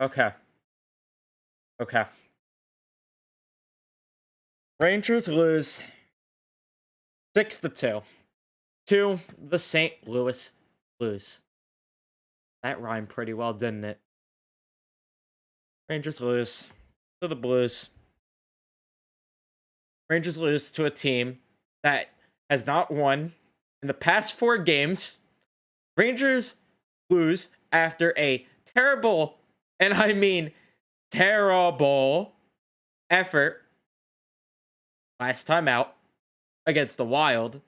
Okay. Okay. Rangers lose 6-2 to the St. Louis Blues. That rhymed pretty well, didn't it? Rangers lose to the Blues. Rangers lose to a team that has not won in the past 4 games. Rangers lose after a terrible, and I mean terrible, effort last time out against the Wild.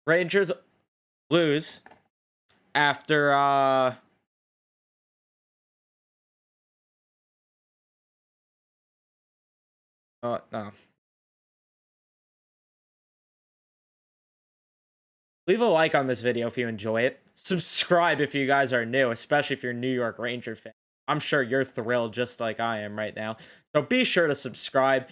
Rangers lose after no. Leave a like on this video if you enjoy it. Subscribe if you guys are new, especially if you're a New York Ranger fan. I'm sure you're thrilled just like I am right now. So be sure to subscribe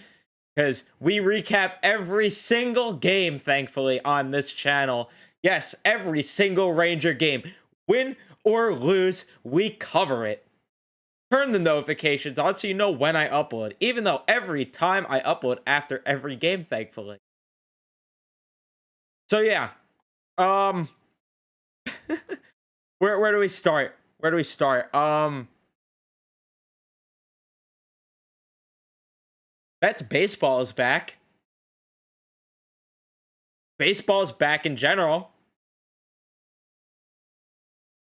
because we recap every single game, thankfully, on this channel. Yes, every single Ranger game. Win or lose, we cover it. Turn the notifications on so you know when I upload, even though every time I upload after every game, thankfully. So yeah, um, where do we start? Where do we start? That's baseball is back. Baseball is back in general.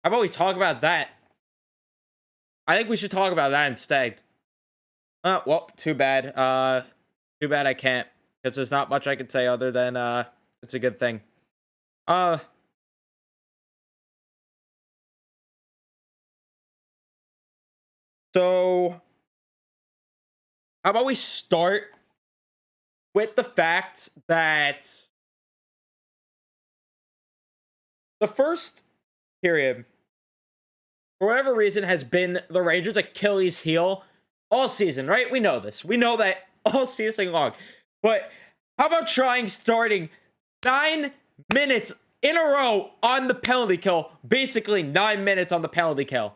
How about we talk about that? I think we should talk about that instead. Well, too bad. Too bad I can't. Because there's not much I can say other than it's a good thing. Uh so how about we start with the fact that the first period, for whatever reason, has been the Rangers' Achilles heel all season, right? We know this. We know that all season long. But how about trying starting 9 minutes in a row on the penalty kill? Basically, 9 minutes on the penalty kill.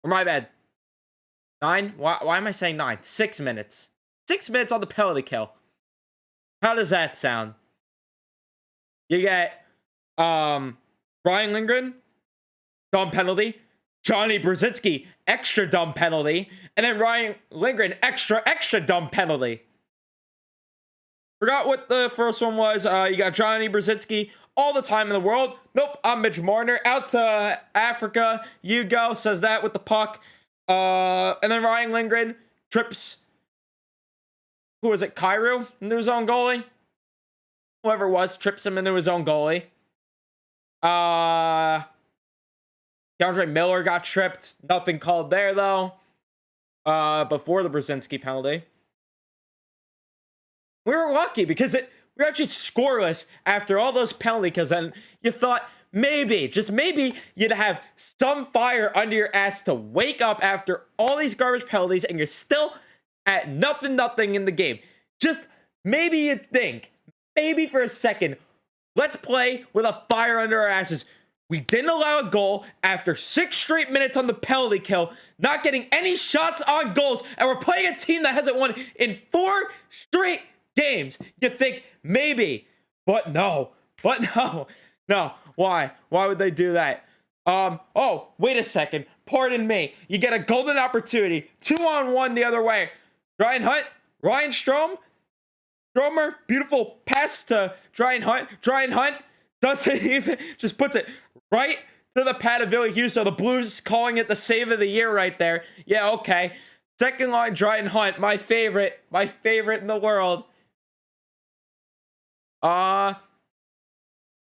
Or my bad. 9? Why am I saying 9? 6 minutes. 6 minutes on the penalty kill. How does that sound? You get Ryan Lindgren, dumb penalty. Johnny Brzezinski, extra dumb penalty. And then Ryan Lindgren, extra dumb penalty. Forgot what the first one was. You got Johnny Brzezinski, all the time in the world. Nope, I'm Mitch Marner. Out to Africa. You go, says that with the puck. And then Ryan Lindgren trips. Who was it? Kyrou into his own goalie? Whoever it was, trips him into his own goalie. K'Andre Miller got tripped. Nothing called there, though. Before the Brzezinski penalty. We were lucky because we were actually scoreless after all those penalty kills, and you thought maybe, just maybe, you'd have some fire under your ass to wake up after all these garbage penalties, and you're still at nothing in the game. Just maybe you'd think, maybe for a second, let's play with a fire under our asses. We didn't allow a goal after 6 straight minutes on the penalty kill, not getting any shots on goals, and we're playing a team that hasn't won in 4 straight games. You think maybe, but no. No. Why would they do that? Oh, wait a second. Pardon me. You get a golden opportunity. 2-on-1 the other way. Dryden Hunt, Ryan Stromer, beautiful pass to Dryden Hunt. Dryden Hunt doesn't even, just puts it right to the pad of Ville Husso. The Blues calling it the save of the year right there. Yeah, okay. Second line, Dryden Hunt, my favorite in the world. And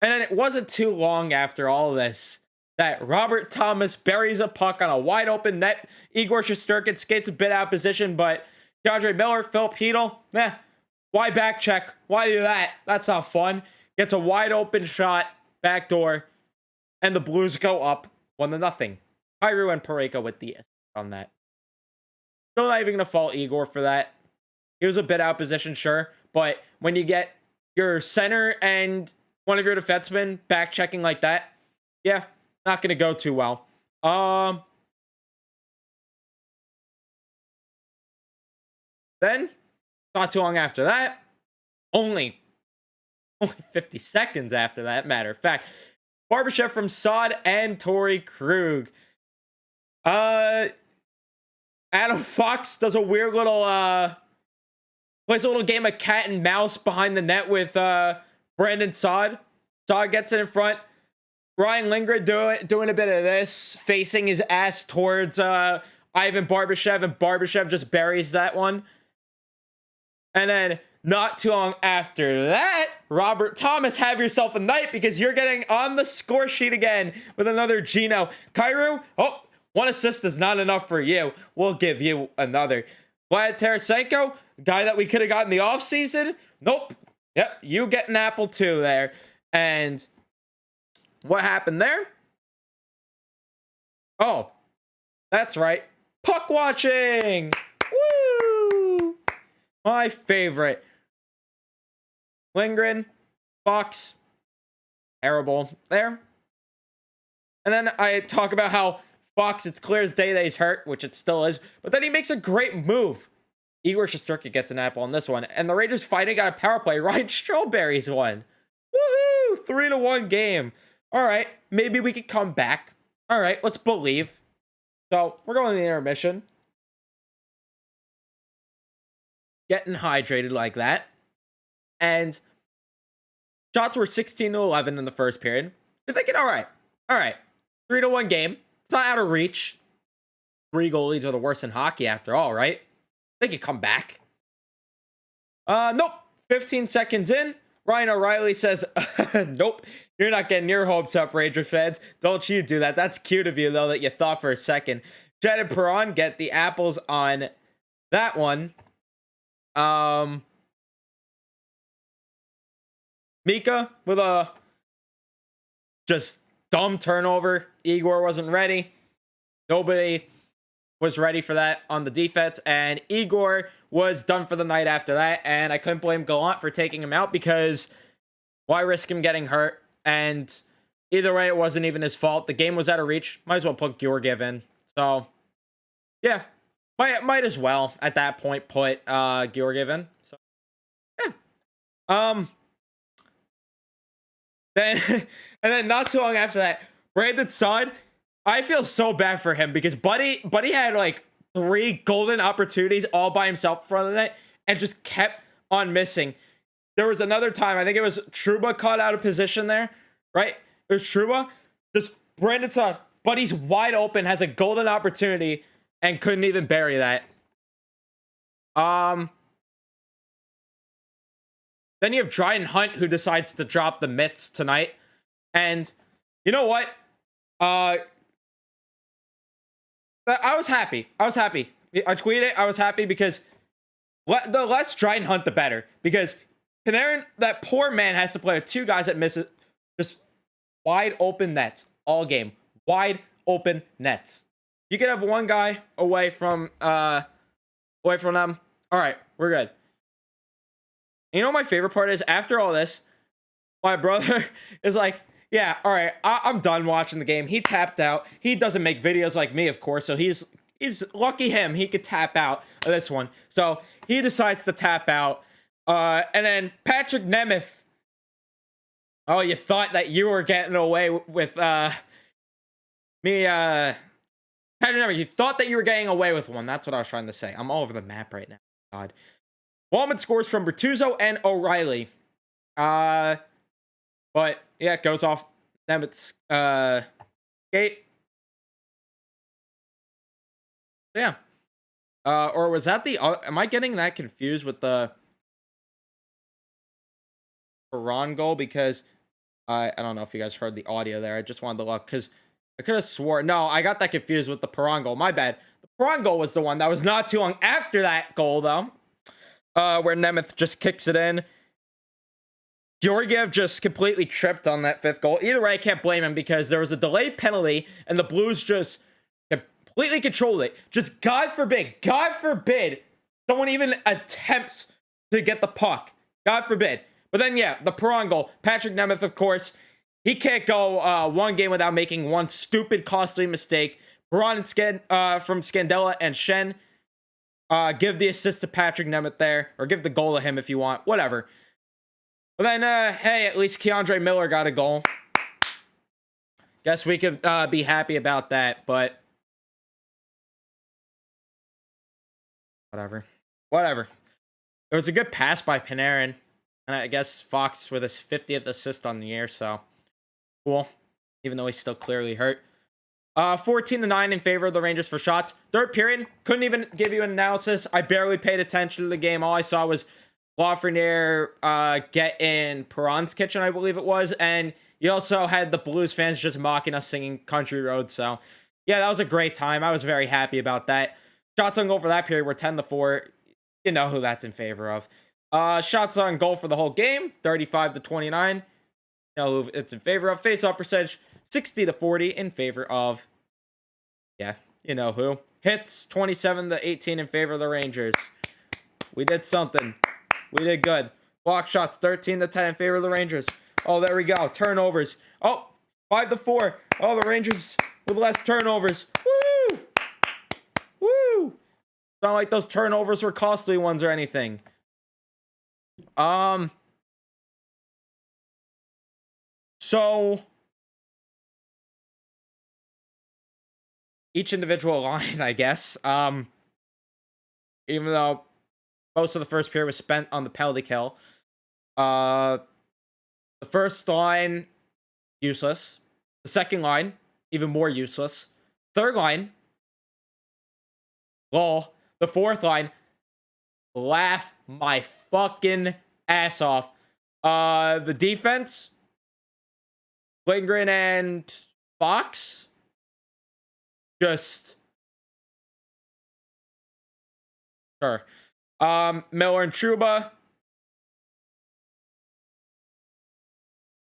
then it wasn't too long after all this that Robert Thomas buries a puck on a wide open net. Igor Shesterkin skates a bit out of position, but K'Andre Miller, Filip Chytil, why back check? Why do that? That's not fun. Gets a wide open shot, backdoor, and the Blues go up 1-0. Kyrou and Parayko with the assist on that. Still not even going to fault Igor for that. He was a bit out of position, sure, but when you get your center and one of your defensemen back checking like that, yeah, not going to go too well. Then, not too long after that, only 50 seconds after that, matter of fact, Barbashev from Sod and Torrey Krug. Adam Fox does a weird little, plays a little game of cat and mouse behind the net with Brandon Sod. Sod gets it in front. Ryan Lindgren doing a bit of this, facing his ass towards Ivan Barbashev, and Barbashev just buries that one. And then, not too long after that, Robert Thomas, have yourself a night, because you're getting on the score sheet again with another Gino. Kyrou, oh, one assist is not enough for you. We'll give you another. Vlad Tarasenko, guy that we could have gotten the offseason. Nope. Yep, you get an apple too there. And what happened there? Oh, that's right. Puck watching. Woo! My favorite. Lindgren, Fox, terrible there. And then I talk about how Fox, it's clear as day that he's hurt, which it still is, but then he makes a great move. Igor Shesterkin gets an apple on this one, and the Rangers fighting out a power play. Ryan Strawberry's one. Woohoo! 3-1 game. All right, maybe we could come back. All right, let's believe. So we're going to the intermission. Getting hydrated like that. And shots were 16-11 in the first period. You're thinking, all right, 3-1 game. It's not out of reach. 3 goal leads are the worst in hockey after all, right? They could come back. Nope. 15 seconds in, Ryan O'Reilly says, nope, you're not getting your hopes up, Ranger fans. Don't you do that. That's cute of you, though, that you thought for a second. Jed and Perron get the apples on that one. Mika with a just dumb turnover. Igor wasn't ready. Nobody was ready for that on the defense, and Igor was done for the night after that, and I couldn't blame Gallant for taking him out, because why risk him getting hurt? And either way, it wasn't even his fault. The game was out of reach. Might as well put Georgiev in. So, yeah, might as well at that point put Georgiev in. So, yeah. Then and then not too long after that, Brandon Saad, I feel so bad for him, because Buddy had like 3 golden opportunities all by himself in front of the net and just kept on missing. There was another time, I think it was Trouba caught out of position there, right? It was Trouba. Just Brandon Saad, Buddy's wide open, has a golden opportunity and couldn't even bury that. Then you have Dryden Hunt, who decides to drop the mitts tonight. And you know what? I was happy. I tweeted it. I was happy, because the less Dryden Hunt, the better. Because Panarin, that poor man, has to play with 2 guys that miss it. Just wide open nets all game. Wide open nets. You can have 1 guy away from them. All right, we're good. You know what my favorite part is? After all this, my brother is like, yeah, all right, I'm done watching the game. He tapped out. He doesn't make videos like me, of course, so he's lucky him. He could tap out of this one. So he decides to tap out. And then Patrick Nemeth. Oh, you thought that you were getting away with me. Patrick Nemeth, you thought that you were getting away with one. That's what I was trying to say. I'm all over the map right now. God. Wallman scores from Bertuzzo and O'Reilly. But yeah, it goes off Nemeth's gate. Yeah. Or was that the... am I getting that confused with the Perron goal? Because I don't know if you guys heard the audio there. I just wanted to look, because I could have swore... No, I got that confused with the Perron goal. My bad. The Perron goal was the one that was not too long after that goal, though. Where Nemeth just kicks it in. Georgiev just completely tripped on that 5th goal. Either way, I can't blame him, because there was a delayed penalty, and the Blues just completely controlled it. Just God forbid, someone even attempts to get the puck. God forbid. But then, yeah, the Perron goal. Patrick Nemeth, of course, He can't go one game without making one stupid, costly mistake. Perron and from Scandella and Shen. Give the assist to Patrick Nemeth there, or give the goal to him if you want, whatever. But then, hey, at least Keandre Miller got a goal. Guess we could be happy about that, but whatever. It was a good pass by Panarin, and I guess Fox with his 50th assist on the year, so cool. Even though he's still clearly hurt. 14-9 in favor of the Rangers for shots. Third period, couldn't even give you an analysis. I barely paid attention to the game. All I saw was Lafreniere get in Perron's kitchen, I believe it was. And you also had the Blues fans just mocking us singing Country Road. So, yeah, that was a great time. I was very happy about that. Shots on goal for that period were 10-4. You know who that's in favor of. Shots on goal for the whole game, 35-29. You know who it's in favor of. Face-off percentage, 60-40 in favor of, yeah, you know who. Hits, 27-18 in favor of the Rangers. We did something. We did good. Block shots, 13-10 in favor of the Rangers. Oh, there we go. Turnovers. Oh, 5-4. Oh, the Rangers with less turnovers. Woo! Woo! It's not like those turnovers were costly ones or anything. So each individual line, I guess. Even though most of the first period was spent on the penalty kill. The first line, useless. The second line, even more useless. Third line, lol. The fourth line, laugh my fucking ass off. The defense, Lindgren and Fox, just sure. Miller and Trouba,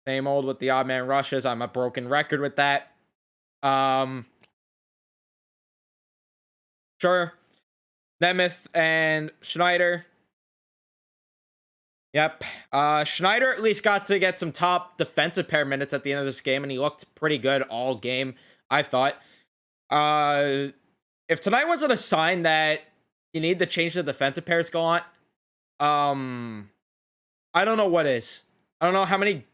same old with the odd man rushes. I'm a broken record with that. Sure. Nemeth and Schneider. Yep. Schneider at least got to get some top defensive pair minutes at the end of this game, and he looked pretty good all game, I thought. If tonight wasn't a sign that you need to change the defensive pairs going on, I don't know what is. I don't know how many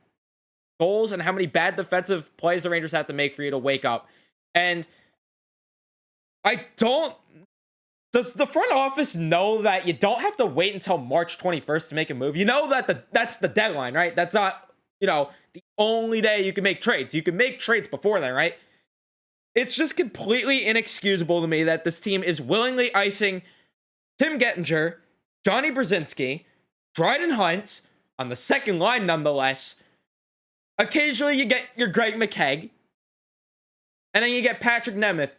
goals and how many bad defensive plays the Rangers have to make for you to wake up. And does the front office know that you don't have to wait until March 21st to make a move? You know that that's the deadline, right? That's not, the only day you can make trades. You can make trades before then, right? It's just completely inexcusable to me that this team is willingly icing Tim Gettinger, Johnny Brzezinski, Dryden Hunt on the second line nonetheless. Occasionally you get your Greg McKegg, and then you get Patrick Nemeth.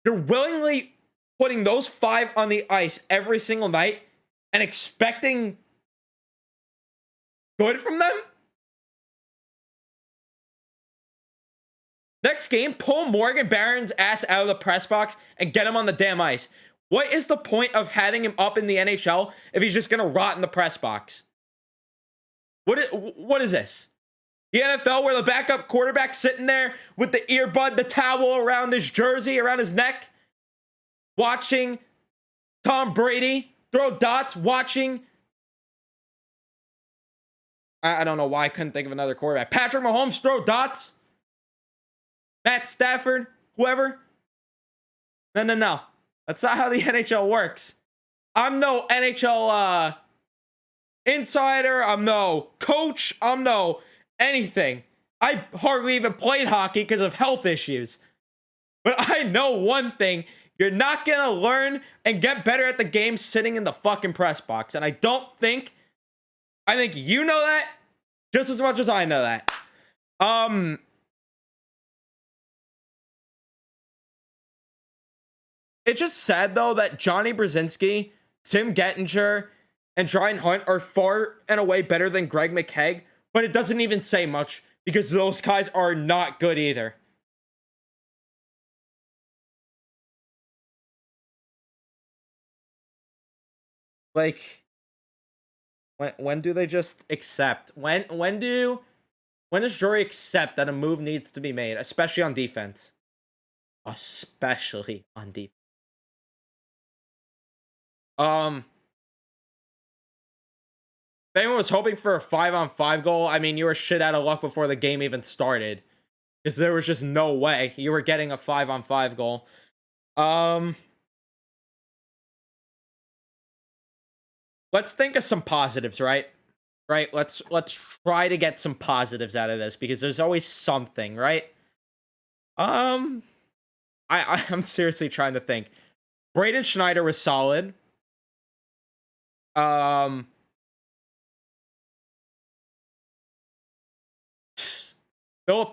You're willingly putting those five on the ice every single night and expecting good from them? Next game, pull Morgan Barron's ass out of the press box and get him on the damn ice. What is the point of having him up in the NHL if he's just going to rot in the press box? What is this? The NFL where the backup quarterback sitting there with the earbud, the towel around his jersey, around his neck, watching Tom Brady throw dots, watching, I don't know why I couldn't think of another quarterback. Patrick Mahomes throw dots. Matt Stafford, whoever. No. That's not how the NHL works. I'm no NHL insider. I'm no coach. I'm no anything. I hardly even played hockey because of health issues. But I know one thing. You're not going to learn and get better at the game sitting in the fucking press box. And I think you know that just as much as I know that. It's just sad, though, that Johnny Brzezinski, Tim Gettinger, and Dryden Hunt are far and away better than Greg McKegg, but it doesn't even say much because those guys are not good either. Like, when do they just accept? When do When does Jory accept that a move needs to be made, especially on defense? Especially on defense. If anyone was hoping for a 5-on-5 goal, I mean, you were shit out of luck before the game even started. Because there was just no way you were getting a 5-on-5 goal. Let's think of some positives, right? Right? Let's try to get some positives out of this because there's always something, right? I'm seriously trying to think. Braden Schneider was solid. Philip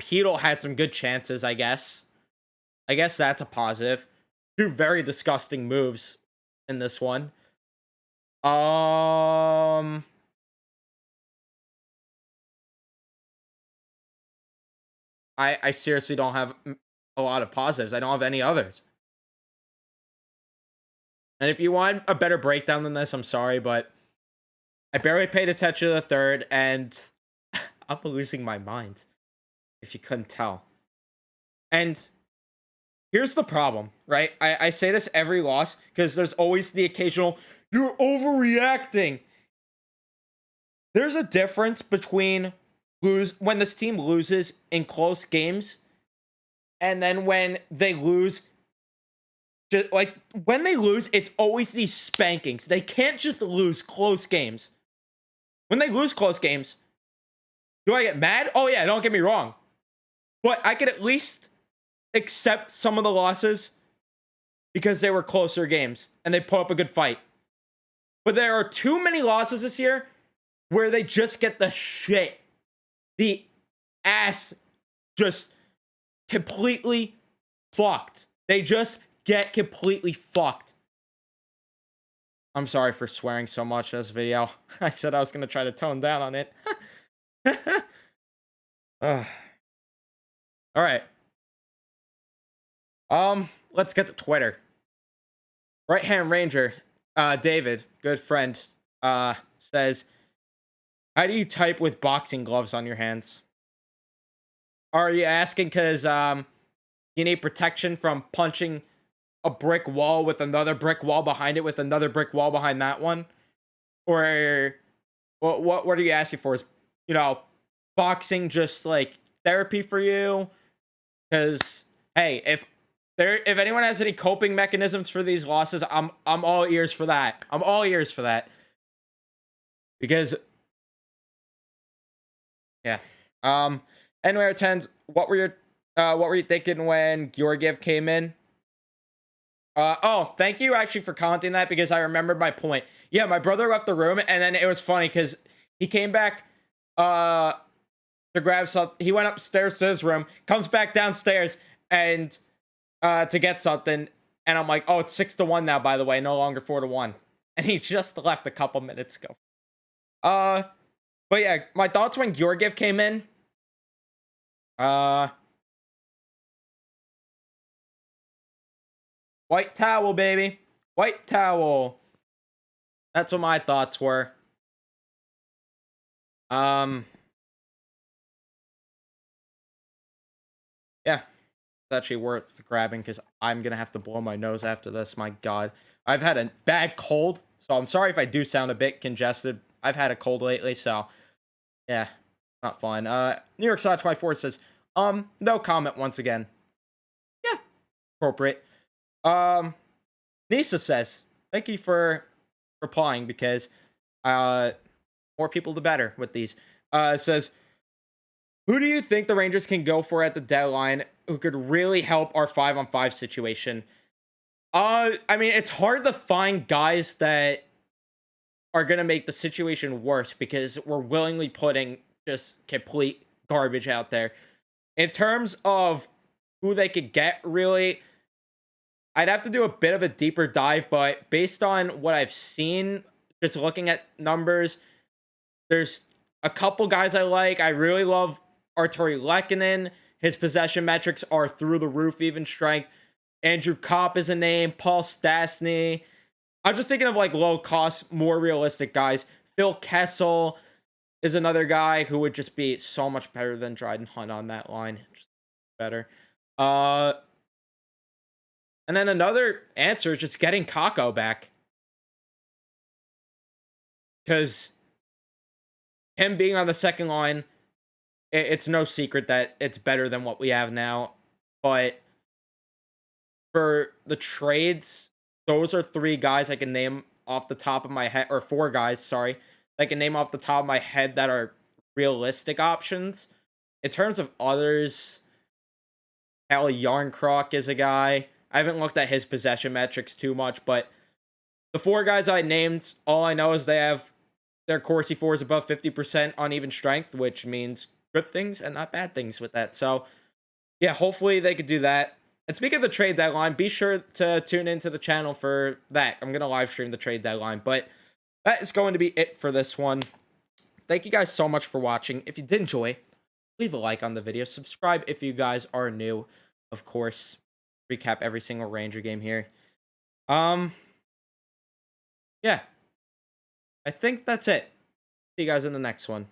Hedl had some good chances, I guess. I guess that's a positive. Two very disgusting moves in this one. I seriously don't have a lot of positives. I don't have any others. And if you want a better breakdown than this, I'm sorry, but I barely paid attention to the third, and I'm losing my mind, if you couldn't tell. And here's the problem, right? I say this every loss, because there's always the occasional, you're overreacting. There's a difference between when this team loses in close games, and then when they lose, just like when they lose, it's always these spankings. They can't just lose close games. When they lose close games, do I get mad? Oh yeah, don't get me wrong. But I could at least accept some of the losses because they were closer games and they put up a good fight. But there are too many losses this year where they just get the ass just completely fucked. They just get completely fucked. I'm sorry for swearing so much in this video. I said I was going to try to tone down on it. All right. Let's get to Twitter. Right Hand Ranger, David, good friend, says, how do you type with boxing gloves on your hands? Are you asking because you need protection from punching a brick wall with another brick wall behind it with another brick wall behind that one? Or what are you asking for? Is, boxing just like therapy for you? Because hey, if anyone has any coping mechanisms for these losses, I'm all ears for that. I'm all ears for that. Because yeah. Anyway, Tens, what were you thinking when Georgiev came in? Oh, thank you actually for commenting that because I remembered my point. Yeah, my brother left the room and then it was funny because he came back to grab something. He went upstairs to his room, comes back downstairs and to get something. And I'm like, oh, it's 6-1 now, by the way, no longer 4-1. And he just left a couple minutes ago. But yeah, my thoughts when Georgiev came in. White towel, baby. White towel. That's what my thoughts were. Yeah. It's actually worth grabbing because I'm going to have to blow my nose after this. My God. I've had a bad cold, so I'm sorry if I do sound a bit congested. I've had a cold lately, so yeah, not fun. New York Side 24 says, no comment once again. Yeah, appropriate. Nisa says, thank you for replying because more people the better with these. Says, who do you think the Rangers can go for at the deadline who could really help our 5-on-5 situation? I mean, it's hard to find guys that are going to make the situation worse because we're willingly putting just complete garbage out there. In terms of who they could get, really, I'd have to do a bit of a deeper dive, but based on what I've seen, just looking at numbers, there's a couple guys I like. I really love Artturi Lehkonen. His possession metrics are through the roof, even strength. Andrew Kopp is a name. Paul Stastny. I'm just thinking of like low cost, more realistic guys. Phil Kessel. is another guy who would just be so much better than Dryden Hunt on that line. Just better. Uh, and then another answer is just getting Kako back. Because him being on the second line, it's no secret that it's better than what we have now. But for the trades, those are 3 guys I can name off the top of my head, or 4 guys, sorry, I can name off the top of my head that are realistic options. In terms of others, Hal Yarncroc is a guy. I haven't looked at his possession metrics too much, but the 4 guys I named, all I know is they have their Corsi 4 is above 50% on even strength, which means good things and not bad things with that. So, yeah, hopefully they could do that. And speaking of the trade deadline, be sure to tune into the channel for that. I'm going to live stream the trade deadline. But that is going to be it for this one. Thank you guys so much for watching. If you did enjoy, leave a like on the video. Subscribe if you guys are new. Of course, recap every single Ranger game here. Yeah. I think that's it. See you guys in the next one.